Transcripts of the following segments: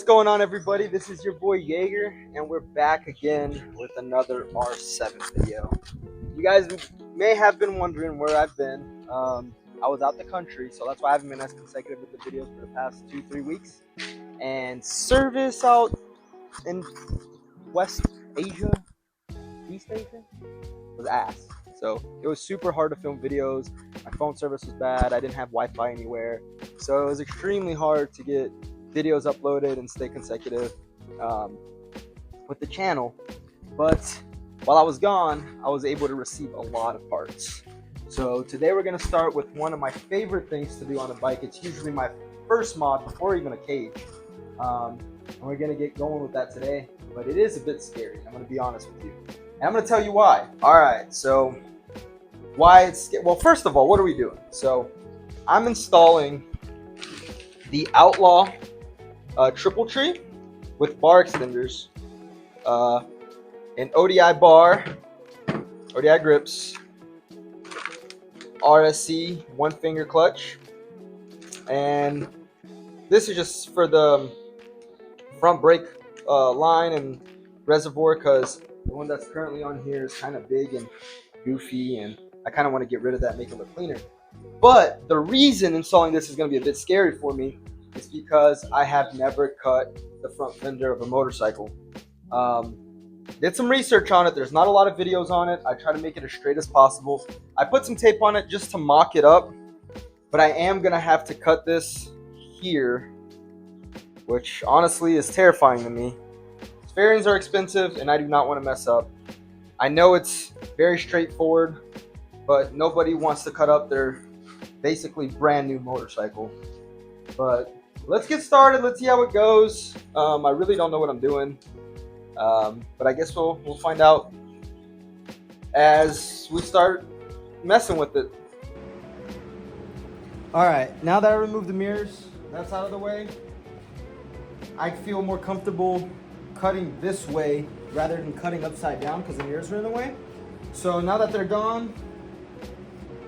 What's going on, everybody? This is your boy Jaeger, and we're back again with another R7 video. You guys may have been wondering where I've been. I was out the country, so that's why I haven't been as consecutive with the videos for the past 2-3 weeks. And service out in West Asia, East Asia, was ass. So it was super hard to film videos. My phone service was bad. I didn't have Wi-Fi anywhere. So it was extremely hard to get videos uploaded and stay consecutive with the channel. But while I was gone, I was able to receive a lot of parts. So today we're going to start with one of my favorite things to do on a bike. It's usually my first mod before even a cage. And we're going to get going with that today. But it is a bit scary, I'm going to be honest with you. And I'm going to tell you why. Alright, so why it's scary. Well, first of all, what are we doing? So I'm installing the Outlaw triple tree with bar extenders, an ODI bar, ODI grips, RSC one finger clutch, and this is just for the front brake line and reservoir, because the one that's currently on here is kind of big and goofy, and I kind of want to get rid of that, make it look cleaner. But the reason installing this is going to be a bit scary for me is because I have never cut the front fender of a motorcycle. Did some research on it. There's not a lot of videos on it. I try to make it as straight as possible. I put some tape on it just to mock it up, but I am going to have to cut this here, which honestly is terrifying to me. Fairings are expensive and I do not want to mess up. I know it's very straightforward, but nobody wants to cut up their basically brand new motorcycle. But let's get started. Let's see how it goes. I really don't know what I'm doing, but I guess we'll find out as we start messing with it. All right, now that I removed the mirrors, that's out of the way, I feel more comfortable cutting this way rather than cutting upside down because the mirrors are in the way. So now that they're gone,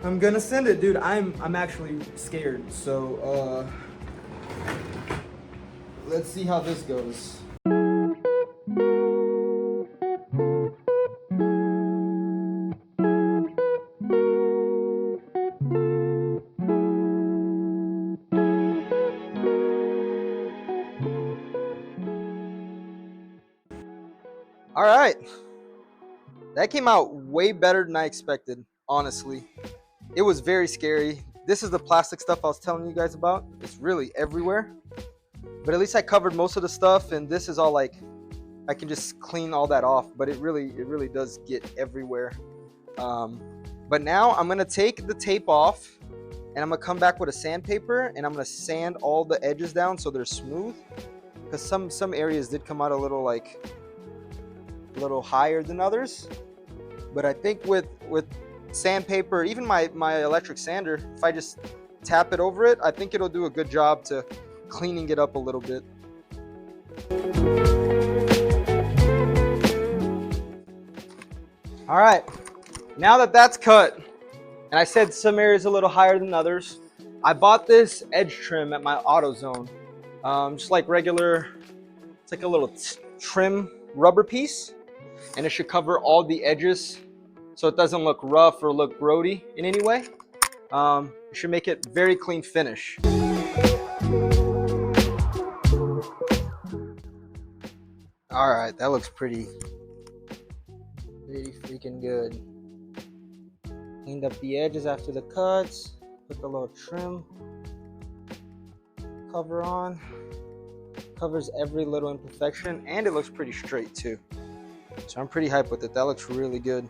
I'm gonna send it, dude. I'm actually scared. So let's see how this goes. All right, that came out way better than I expected, honestly. It was very scary. This is the plastic stuff I was telling you guys about. It's really everywhere. But at least I covered most of the stuff, and this is all like, I can just clean all that off, but it really does get everywhere. But now I'm gonna take the tape off, and I'm gonna come back with a sandpaper, and I'm gonna sand all the edges down so they're smooth. Because some areas did come out a little higher than others. But I think with sandpaper, even my electric sander, if I just tap it over it, I think it'll do a good job to cleaning it up a little bit. All right, now that that's cut, and I said some areas a little higher than others, I bought this edge trim at my AutoZone. Just like regular, it's like a little trim rubber piece, and it should cover all the edges so it doesn't look rough or look grody in any way. It should make it very clean finish. All right, that looks pretty freaking good. Cleaned up the edges after the cuts, put the little trim cover on. Covers every little imperfection, and it looks pretty straight too. So I'm pretty hyped with it. That looks really good.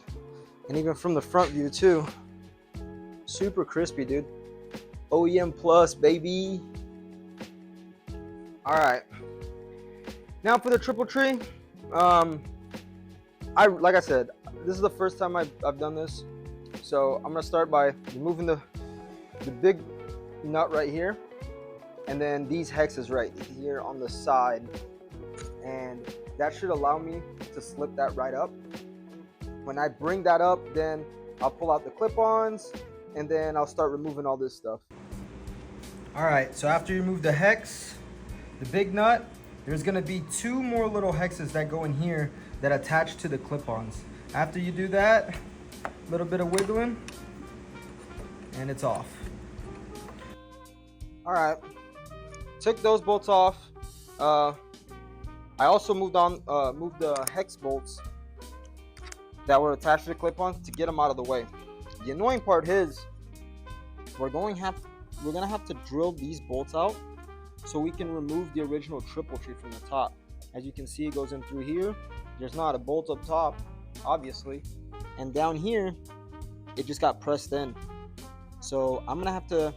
And even from the front view too, super crispy, dude. OEM plus, baby. All right, now for the triple tree. Like I said, this is the first time I've done this, so I'm gonna start by removing the big nut right here, and then these hexes right here on the side, and that should allow me to slip that right up. When I bring that up, then I'll pull out the clip-ons, and then I'll start removing all this stuff. All right, so after you remove the hex, the big nut, there's gonna be 2 more little hexes that go in here that attach to the clip-ons. After you do that, a little bit of wiggling, and it's off. All right, took those bolts off. I also moved the hex bolts that were attached to the clip-ons to get them out of the way. The annoying part is we're gonna have to drill these bolts out so we can remove the original triple tree from the top. As you can see, it goes in through here. There's not a bolt up top, obviously, and down here it just got pressed in. So I'm gonna have to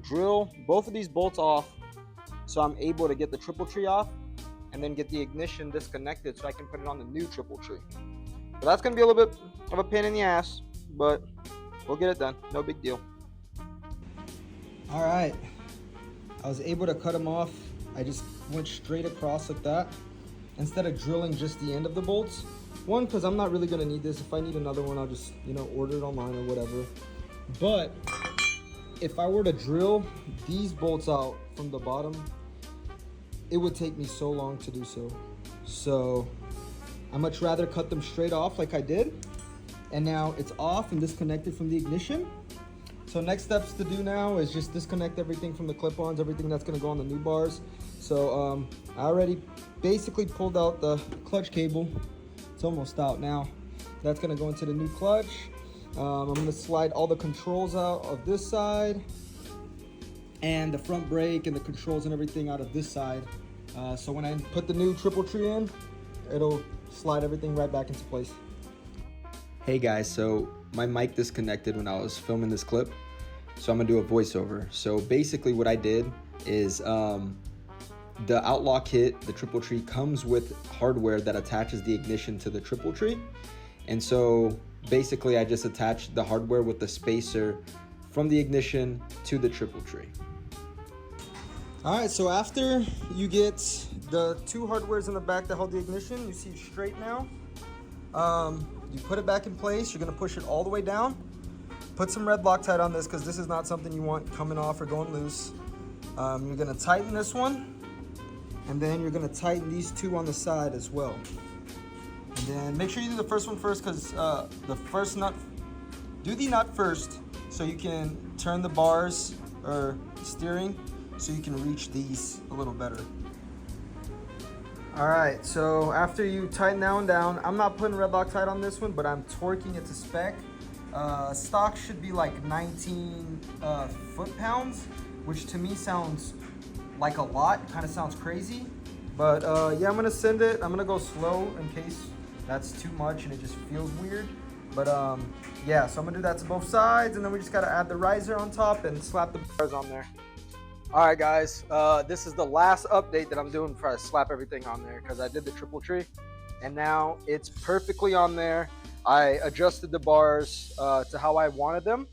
drill both of these bolts off so I'm able to get the triple tree off and then get the ignition disconnected so I can put it on the new triple tree. But that's gonna be a little bit of a pain in the ass, but we'll get it done, no big deal. All right, I was able to cut them off. I just went straight across like that instead of drilling just the end of the bolts. One, because I'm not really gonna need this. If I need another one, I'll just, order it online or whatever. But if I were to drill these bolts out from the bottom, it would take me so long to do so. So I'd much rather cut them straight off like I did. And now it's off and disconnected from the ignition. So next steps to do now is just disconnect everything from the clip-ons, everything that's gonna go on the new bars. So I already basically pulled out the clutch cable. It's almost out now. That's gonna go into the new clutch. I'm gonna slide all the controls out of this side and the front brake and the controls and everything out of this side. So when I put the new triple tree in, it'll slide everything right back into place. Hey guys, so my mic disconnected when I was filming this clip, so I'm gonna do a voiceover. So basically what I did is the Outlaw kit, the triple tree, comes with hardware that attaches the ignition to the triple tree. And so basically I just attached the hardware with the spacer from the ignition to the triple tree. All right, so after you get the 2 hardwares in the back that hold the ignition, you see straight now. You put it back in place. You're gonna push it all the way down. Put some red Loctite on this because this is not something you want coming off or going loose. You're gonna tighten this one, and then you're gonna tighten these 2 on the side as well. And then make sure you do the first one first because the first nut, do the nut first so you can turn the bars or steering so you can reach these a little better. All right, so after you tighten that one down, I'm not putting red Loctite on this one, but I'm torquing it to spec. Stock should be like 19 foot-pounds, which to me sounds like a lot, kind of sounds crazy. But yeah, I'm gonna send it. I'm gonna go slow in case that's too much and it just feels weird. But yeah, so I'm gonna do that to both sides, and then we just gotta add the riser on top and slap the bars on there. All right, guys, this is the last update that I'm doing before I slap everything on there because I did the triple tree, and now it's perfectly on there. I adjusted the bars to how I wanted them.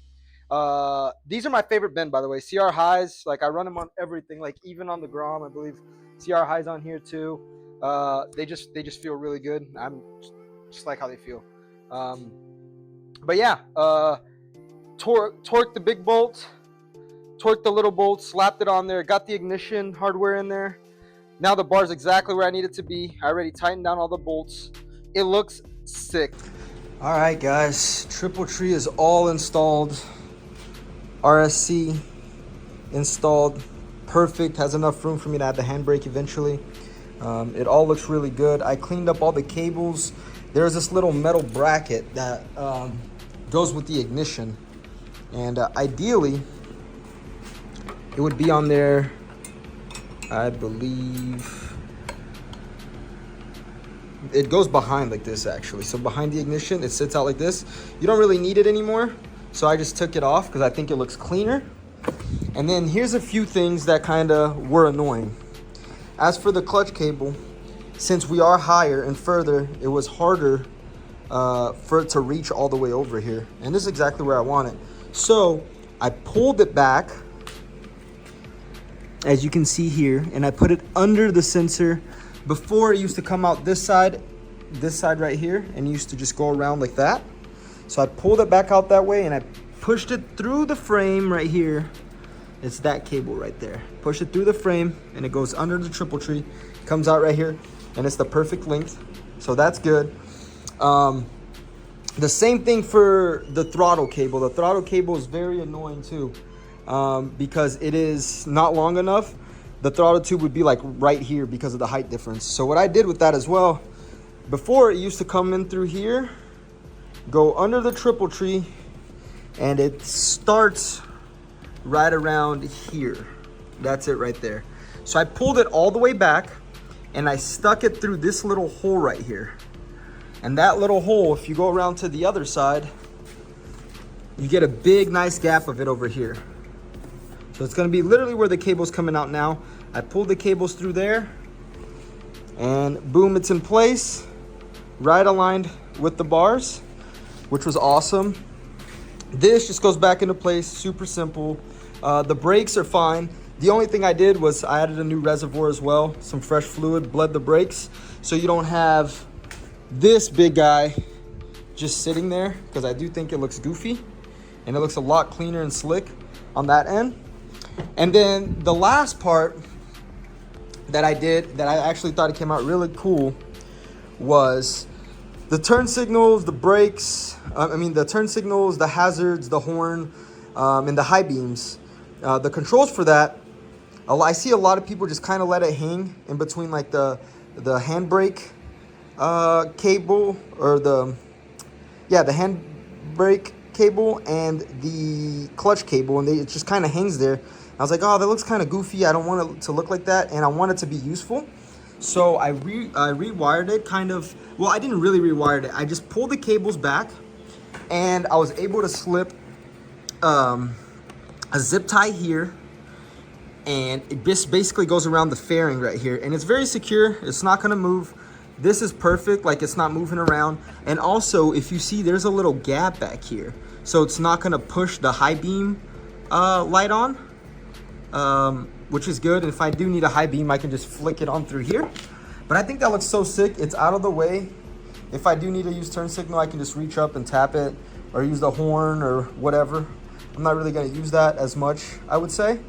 These are my favorite bend, by the way. CR highs, like I run them on everything, like even on the Grom, I believe CR highs on here too. They just feel really good. I'm just like how they feel. But yeah, torque the big bolt. Torqued the little bolt, slapped it on there, got the ignition hardware in there. Now the bar's exactly where I need it to be. I already tightened down all the bolts. It looks sick. All right, guys, triple tree is all installed. RSC installed, perfect. Has enough room for me to add the handbrake eventually. It all looks really good. I cleaned up all the cables. There's this little metal bracket that goes with the ignition, and ideally, it would be on there, I believe. It goes behind like this, actually. So behind the ignition, it sits out like this. You don't really need it anymore, so I just took it off because I think it looks cleaner. And then here's a few things that kind of were annoying. As for the clutch cable, since we are higher and further, it was harder for it to reach all the way over here. And this is exactly where I want it. So I pulled it back, as you can see here, and I put it under the sensor. Before, it used to come out this side right here, and it used to just go around like that. So I pulled it back out that way, and I pushed it through the frame right here It's that cable right there. Push it through the frame and it goes under the triple tree, comes out right here, and it's the perfect length. So that's good. The same thing for the throttle cable. The throttle cable is very annoying too, because it is not long enough. The throttle tube would be like right here because of the height difference. So what I did with that as well, before it used to come in through here, go under the triple tree, and it starts right around here. That's it right there. So I pulled it all the way back and I stuck it through this little hole right here. And that little hole, if you go around to the other side, you get a big, nice gap of it over here. So it's gonna be literally where the cable's coming out now. I pulled the cables through there, and boom, it's in place, right aligned with the bars, which was awesome. This just goes back into place, super simple. The brakes are fine. The only thing I did was I added a new reservoir as well, some fresh fluid, bled the brakes, so you don't have this big guy just sitting there, because I do think it looks goofy and it looks a lot cleaner and slick on that end. And then the last part that I did that I actually thought it came out really cool was the turn signals, the brakes, the turn signals, the hazards, the horn, and the high beams. The controls for that, I see a lot of people just kind of let it hang in between like the handbrake cable, or the handbrake cable and the clutch cable, and it just kind of hangs there. I was like, oh, that looks kind of goofy. I don't want it to look like that, and I want it to be useful. So I rewired it kind of. Well, I didn't really rewire it. I just pulled the cables back, and I was able to slip a zip tie here, and it just basically goes around the fairing right here, and it's very secure. It's not gonna move. This is perfect, like it's not moving around. And also, if you see, there's a little gap back here, so it's not gonna push the high beam light on, which is good. And if I do need a high beam, I can just flick it on through here. But I think that looks so sick. It's out of the way. If I do need to use turn signal, I can just reach up and tap it, or use the horn or whatever. I'm not really gonna use that as much, I would say.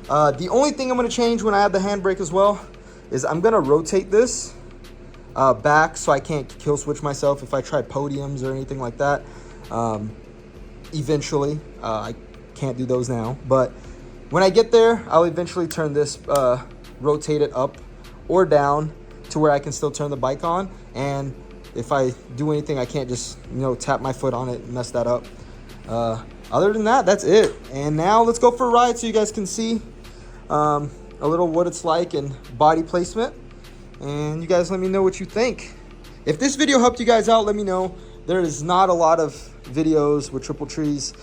The only thing I'm gonna change when I add the handbrake as well is I'm gonna rotate this back, so I can't kill switch myself if I try podiums or anything like that. Eventually, I can't do those now, but when I get there, I'll eventually turn this, rotate it up or down to where I can still turn the bike on. And if I do anything, I can't just, tap my foot on it and mess that up. Other than that, that's it. And now let's go for a ride so you guys can see a little what it's like and body placement. And you guys let me know what you think. If this video helped you guys out, let me know. There is not a lot of videos with triple trees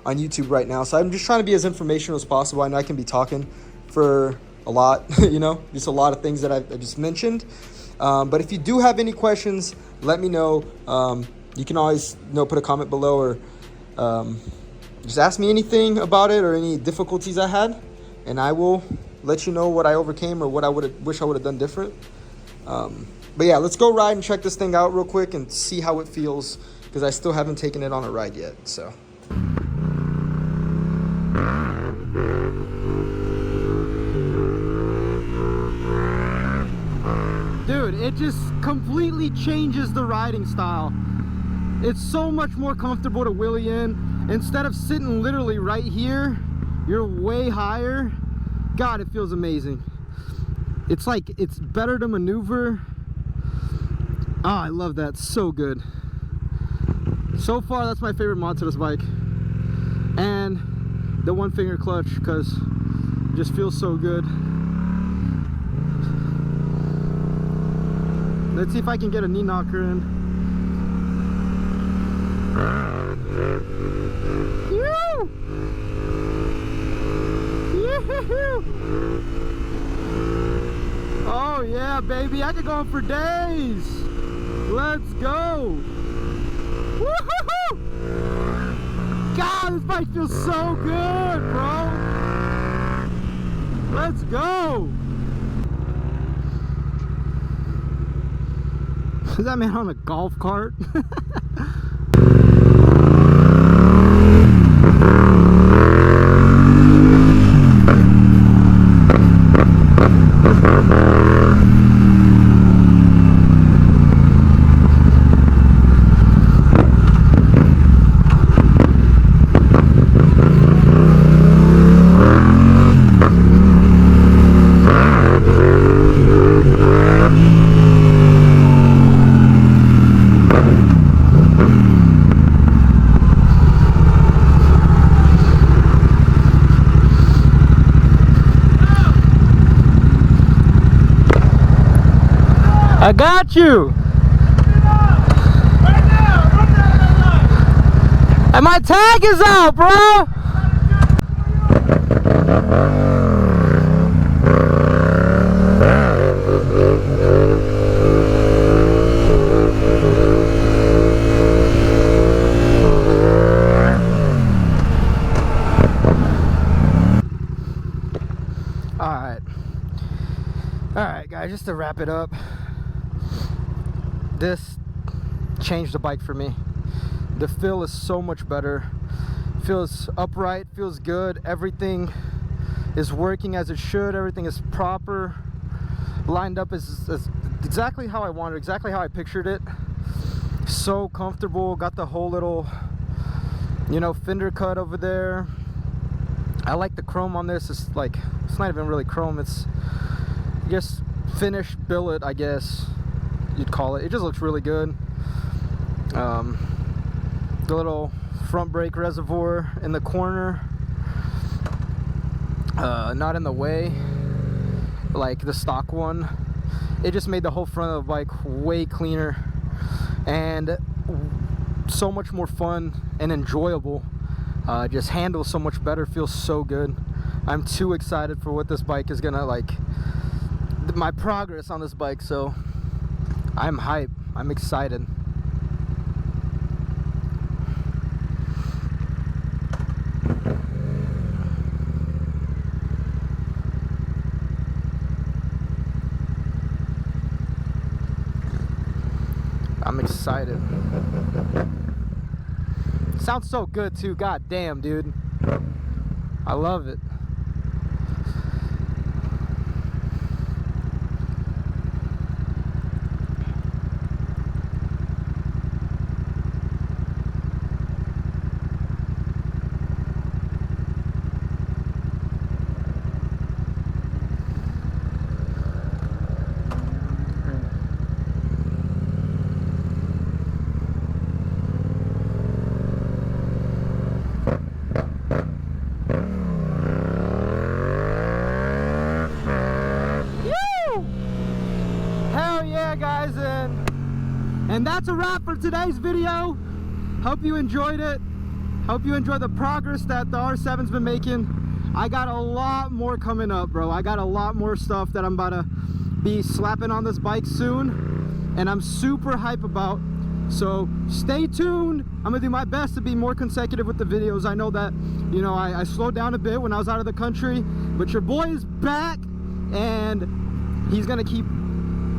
on YouTube right now, so I'm just trying to be as informational as possible. I know I can be talking for a lot, just a lot of things that I just mentioned. But if you do have any questions, let me know. You can always put a comment below, or just ask me anything about it or any difficulties I had, and I will let you know what I overcame or what I wish I would have done different. But yeah, let's go ride and check this thing out real quick and see how it feels, because I still haven't taken it on a ride yet. So dude, it just completely changes the riding style. It's so much more comfortable to wheelie in. Instead of sitting literally right here, you're way higher. God, it feels amazing. It's like, it's better to maneuver. Oh, I love that. So good. So far, that's my favorite mod to this bike. And the one finger clutch, because it just feels so good. Let's see if I can get a knee knocker in. Yoo! Yoo-hoo-hoo! Oh yeah, baby, I could go on for days. Let's go. Woo-hoo-hoo! God, this bike feels so good, bro. Let's go. Is that man on a golf cart? got you. And my tag is out, bro. Alright guys, just to wrap it up, this changed the bike for me. The feel is so much better, feels upright, feels good, everything is working as it should, everything is proper, lined up as exactly how I wanted, exactly how I pictured it. So comfortable, got the whole little, you know, fender cut over there. I like the chrome on this. It's like, it's not even really chrome, it's just finished billet, I guess you'd call it. It just looks really good. The little front brake reservoir in the corner, not in the way like the stock one. It just made the whole front of the bike way cleaner and so much more fun and enjoyable. Just handles so much better, feels so good. I'm too excited for what this bike is gonna, like, my progress on this bike, so I'm hyped. I'm excited. I'm excited. Sounds so good too. God damn, dude. I love it. Guys, and that's a wrap for today's video. Hope you enjoyed it. Hope you enjoy the progress that the R7's been making. I got a lot more coming up, bro. I got a lot more stuff that I'm about to be slapping on this bike soon, and I'm super hype about. So stay tuned. I'm gonna do my best to be more consecutive with the videos. I know that, you know, I slowed down a bit when I was out of the country, but your boy is back, and he's gonna keep,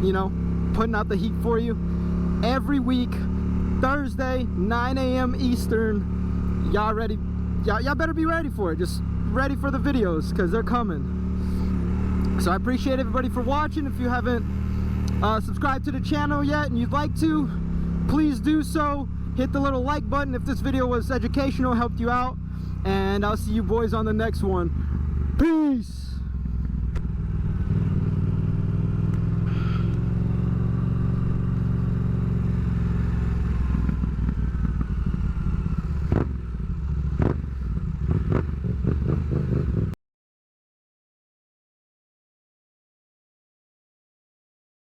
you know, putting out the heat for you every week. Thursday, 9 a.m. Eastern. Y'all ready? Y'all better be ready for it. Just ready for the videos, because they're coming. So I appreciate everybody for watching. If you haven't subscribed to the channel yet and you'd like to, please do so. Hit the little like button if this video was educational, helped you out, and I'll see you boys on the next one. Peace.